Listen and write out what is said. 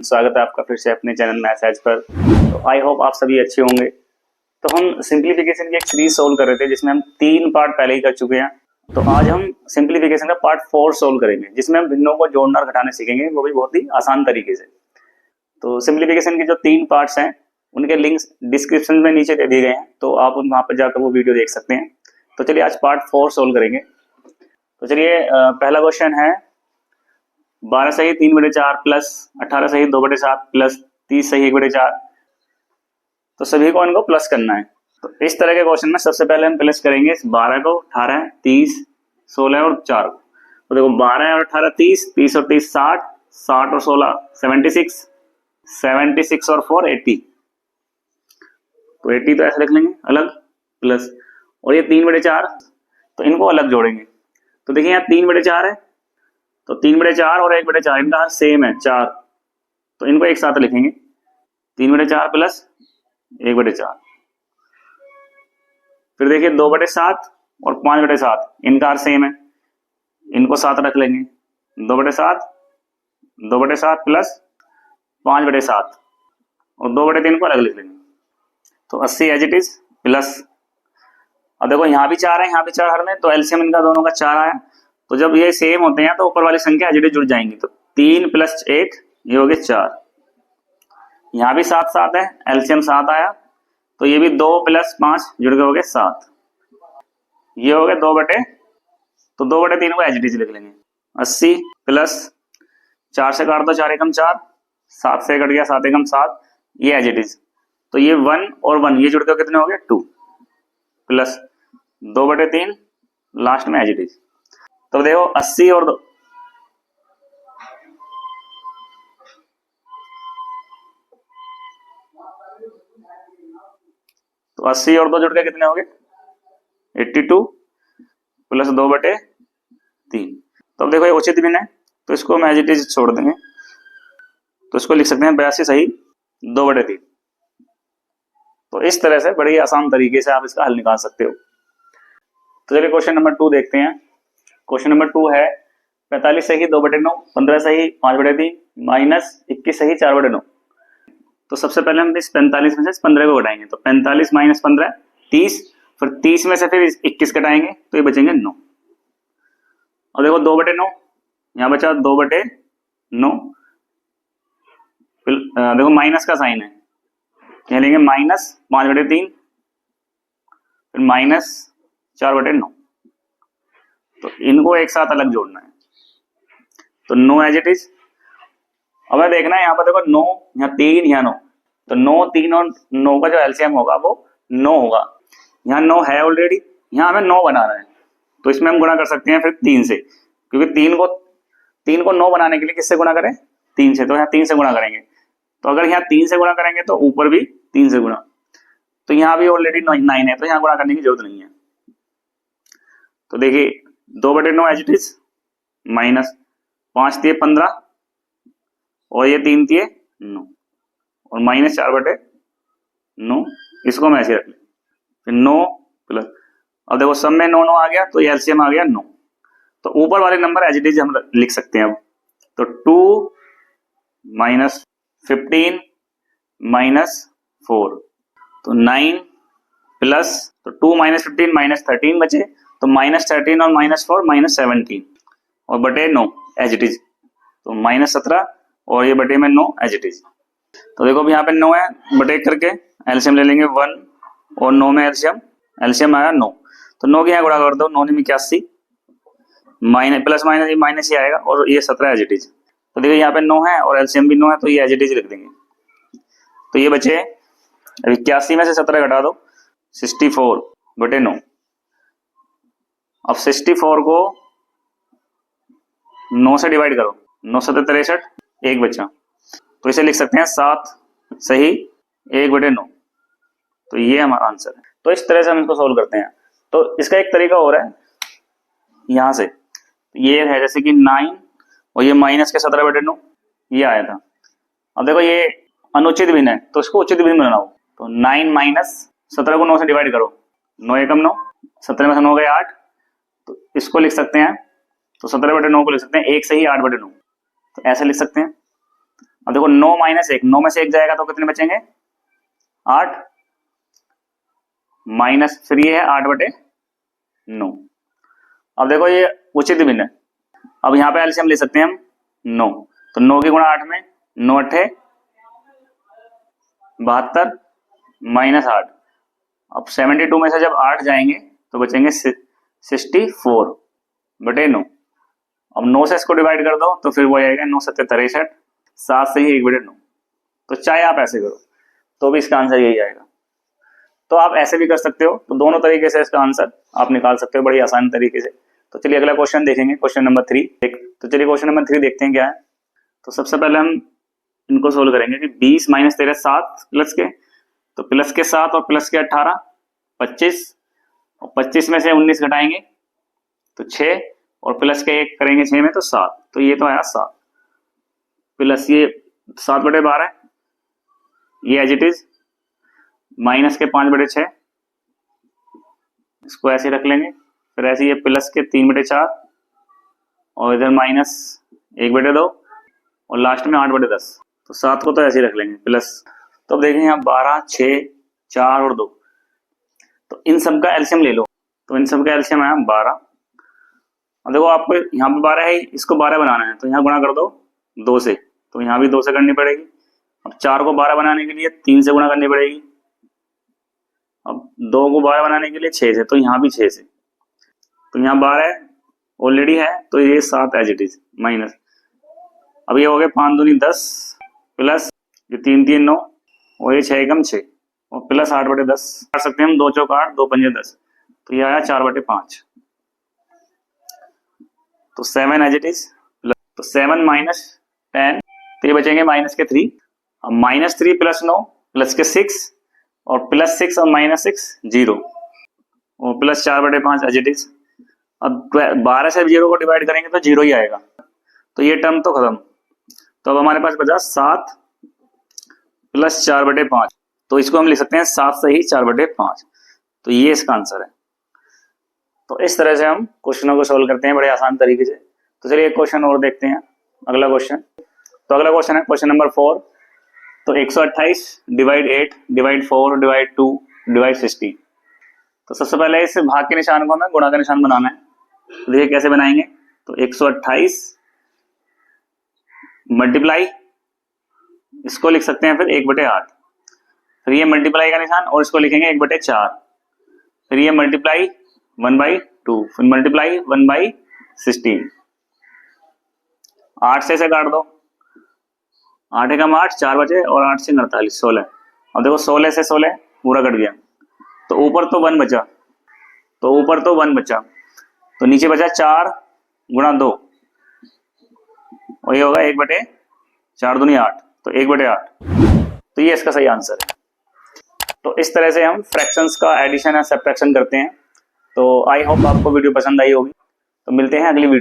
स्वागत है आपका फिर से अपने चैनल मैथ्स एज पर। तो आई होप आप सभी अच्छे होंगे। तो हम सिंप्लीफिकेशन की एक सीरीज सोल्व कर रहे थे जिसमें हम 3 पार्ट पहले ही कर चुके हैं। तो आज हम सिंप्लीफिकेशन का पार्ट 4 सोल्व करेंगे जिसमें हम भिन्नों को जोड़ना और घटाना सीखेंगे, वो भी बहुत ही आसान तरीके से। तो सिंप्लीफिकेशन के जो 3 पार्ट्स हैं उनके लिंक्स डिस्क्रिप्शन में नीचे दे दिए गए हैं, तो आप वहां पर जाकर वो वीडियो देख सकते हैं। तो चलिए आज पार्ट 4 सोल्व करेंगे। तो चलिए पहला क्वेश्चन है 12 सही 3/4 प्लस 18 सही 2/7 प्लस 30 सही 1/4। तो सभी को इनको प्लस करना है। तो इस तरह के क्वेश्चन में सबसे पहले हम प्लस करेंगे 12 को, 18, 30, 16 और 4 को। तो देखो 12 और 18 30, 30 और 30 60, 60 और 16 76, 76 और 4 80। तो 80 तो ऐसे लिख लेंगे अलग प्लस, और ये 3/4 तो इनको अलग जोड़ेंगे। तो देखिए यहाँ 3/4 है, तो 3/4 और 1/4 इनका सेम है 4, तो इनको एक साथ लिखेंगे 3/4 प्लस 1/4। फिर देखिए 2/7 और 5/7 इनका सेम है, इनको साथ रख लेंगे 2/7, 2/7 प्लस 5/7 और 2/3 को अलग लिख लेंगे। तो 80 एज इट इज प्लस। अब देखो यहाँ भी 4 है, यहाँ भी 4 हर में, तो एलसीएम इनका दोनों का 4 आया। तो जब ये सेम होते हैं तो ऊपर वाली संख्या एज इट इज जुड़ जाएंगी। तो 3 + 1 ये हो गए 4। यहाँ भी 7 7 है, एलसीएम 7 आया, तो ये भी 2 + 5 जुड़ के हो गए 7। ये हो गए 2/, तो 2/3 को एज इट इज लिख लेंगे 80 प्लस 4 से काट दो 4 एकम 4, 7 से कट गया 7 एकम 7, ये एज इट इज। तो ये 1 और 1 ये जुड़ के कितने हो गए 2 प्लस 2/3 लास्ट में एज इट इज। तो देखो 80 और 2, तो 80 और 2 जुड़ के कितने हो गए 82 प्लस 2/3। तो अब देखो ये उचित भिन्न है, तो इसको हम एज इट इज छोड़ देंगे। तो इसको लिख सकते हैं 82 सही 2/3। तो इस तरह से बड़ी आसान तरीके से आप इसका हल निकाल सकते हो। तो चलिए क्वेश्चन नंबर 2 देखते हैं। क्वेश्चन नंबर 2 है 45 सही 2/9, 15 सही 5/3 माइनस 21 सही 4/9। तो सबसे पहले हम इस 45 में से 15 को घटाएंगे। तो 45 - 15 30, फिर 30 में से फिर 21 घटाएंगे तो ये बचेंगे 9। और देखो 2/9 यहाँ बचा 2/9, देखो माइनस का साइन है, यहाँ लेंगे -5/3 फिर -4/9। तो इनको एक साथ अलग जोड़ना है, तो 9 एज इट इज। अब देखना है यहाँ पर देखो 9, यहाँ 3, यहाँ 9, तो 9 3 और 9 का जो एलसीएम होगा वो 9 होगा। यहाँ 9 है ऑलरेडी, यहाँ हमें 9 बना रहा है, तो इसमें हम गुणा कर सकते हैं फिर 3 से, क्योंकि 3 को 9 बनाने के लिए किससे गुणा करें 3 से, तो यहाँ 3 से गुणा करेंगे। तो अगर यहाँ 3 से गुणा करेंगे तो ऊपर भी 3 से गुणा, तो यहाँ भी ऑलरेडी 9 है, तो यहाँ गुणा करने की जरूरत नहीं है। तो देखिए 2/9 एज इट इज माइनस 5 × 15 और ये 3 × 9 और -4/9, इसको हम ऐसे रख लें फिर 9 प्लस। अब देखो सब में 9 9 आ गया, तो ये एलसीएम आ गया 9। तो ऊपर वाले नंबर एज इट इज हम लिख सकते हैं अब। तो 2 - 15 - 4, तो 9 प्लस, तो 2 - 15 -13 बचे, तो -13 और -4 -17 और बटे 9 एज इट इज, तो -17 और ये बटे में 9 एज इट इज। तो देखो अब यहाँ पे 9 है, बटे करके एलसीएम ले लेंगे 1 और 9 में एलसीएम आया 9, तो 9 के यहाँ गुणा कर दो, 9 × 81 माइनस प्लस माइनस ये माइनस ही आएगा और ये 17 एज इट इज। तो देखो यहाँ पे 9 है और एलसीएम भी 9 है, तो ये एज इट इज लिख देंगे। तो ये बचे 81 में से 17 घटा दो 64/9। अब 64 को 9 से डिवाइड करो, 9 7 63, 1 बचा, तो इसे लिख सकते हैं 7 सही 1/9। तो ये हमारा आंसर है। तो इस तरह से हम इसको सोल्व करते हैं। तो इसका एक तरीका और है, यहां से ये है जैसे कि 9 और ये माइनस के 17/9 ये आया था। अब देखो ये अनुचित भिन्न है, तो इसको उचित भिन्न बनाओ। तो 9 - 17 को 9 से डिवाइड करो, 9 एकम 9, 17 में से 9 गए 8, तो इसको लिख सकते हैं, तो 17/9 को लिख सकते हैं 1 सही 8/9, तो ऐसे लिख सकते हैं। अब देखो 9 माइनस 1, 9 में से 1 जाएगा तो कितने बचेंगे 8, माइनस फिर ये है 8/9। अब देखो ये उचित भिन्न है, अब यहाँ पे एलसीएम ले सकते हैं हम 9, तो 9 की गुणा 8 में 9 अट्ठे 72 माइनस 8। अब 72 में से जब 8 जाएंगे तो बचेंगे 64/9। अब 9 से इसको डिवाइड कर दो तो फिर वो आएगा 9 7 63, 7 से ही 1/9। तो चाहे आप ऐसे करो तो भी इसका आंसर यही आएगा। तो आप ऐसे भी कर सकते हो, तो दोनों तरीके से इसका आंसर आप निकाल सकते हो बड़ी आसान तरीके से। तो चलिए अगला क्वेश्चन देखेंगे, क्वेश्चन नंबर 3। तो चलिए क्वेश्चन नंबर 3 देखते हैं क्या है। तो सबसे पहले हम इनको सोल्व करेंगे कि 20 माइनस 13 7 प्लस के, तो प्लस के 7 और प्लस के 18 25, और 25 में से 19 घटाएंगे तो 6, और प्लस के 1 करेंगे 6 में तो 7, तो ये तो आया 7 प्लस ये 7/12, ये एज इट इज, माइनस के 5/6, इसको ऐसे रख लेंगे। फिर ऐसे ये प्लस के 3/4, और इधर माइनस 1/2, और लास्ट में 8/10। तो 7 को तो ऐसे ही रख लेंगे प्लस। तो अब देखेंगे यहाँ 12 6 4 और 2, तो इन सब का एलसीएम ले लो। तो इन सब का एलसीएम आया 12। अब देखो आपको यहाँ पे 12 है, इसको 12 बनाना है, तो यहाँ गुणा कर दो 2 से, तो यहाँ भी 2 से करनी पड़ेगी। अब 4 को 12 बनाने के लिए 3 से गुणा करनी पड़ेगी। अब 2 को 12 बनाने के लिए 6 से, तो यहाँ भी 6 से। तो यहाँ 12 ऑलरेडी है, तो ये 7 एज इट इज माइनस। अब ये हो गया 5 दूनी 10 प्लस ये 3 3 9, और ये 6 एकम 6, और प्लस 8/10 कर सकते हैं हम। 2 चौक 8 2 पंजे 10, तो ये आया 4/5। तो 7 एज इट इज, तो 7 माइनस 10, तो ये बचेंगे माइनस के 3। अब -3 प्लस 9 प्लस के 6, और प्लस 6 और माइनस 6 0, और प्लस 4/5 एज इट इज। अब 12 से 0 को डिवाइड करेंगे तो 0 ही आएगा, तो ये टर्म तो खत्म। तो अब हमारे पास बचा 7 प्लस 4/5, तो इसको हम लिख सकते हैं 7 से ही 4/5। तो ये इसका आंसर है। तो इस तरह से हम क्वेश्चनों को सोल्व करते हैं बड़े आसान तरीके से। तो चलिए एक क्वेश्चन और देखते हैं, अगला क्वेश्चन। तो अगला क्वेश्चन है क्वेश्चन नंबर 4। तो 128 डिवाइड 8 डिवाइड 4 डिवाइड 2 डिवाइड 60। तो सबसे पहले इस भाग के निशान को हमें गुणा का निशान बनाना है। तो देखिए कैसे बनाएंगे। तो 128 मल्टीप्लाई, इसको लिख सकते हैं फिर 1/8, फिर ये मल्टीप्लाई का निशान, और इसको लिखेंगे 1/4, फिर ये मल्टीप्लाई 1/2, फिर मल्टीप्लाई 1/16। 8 से काट दो, 8 एकम 8 4 बचे, और 8 से 48 16। अब देखो 16 से 16 पूरा कट गया, तो ऊपर तो 1 बचा, तो नीचे बचा 4 गुणा 2, और ये होगा 1/4 दूनी 8, तो 1/8। तो ये इसका सही आंसर है। तो इस तरह से हम फ्रैक्शंस का एडिशन या सब्ट्रैक्शन करते हैं। तो आई होप आपको वीडियो पसंद आई होगी। तो मिलते हैं अगली वीडियो।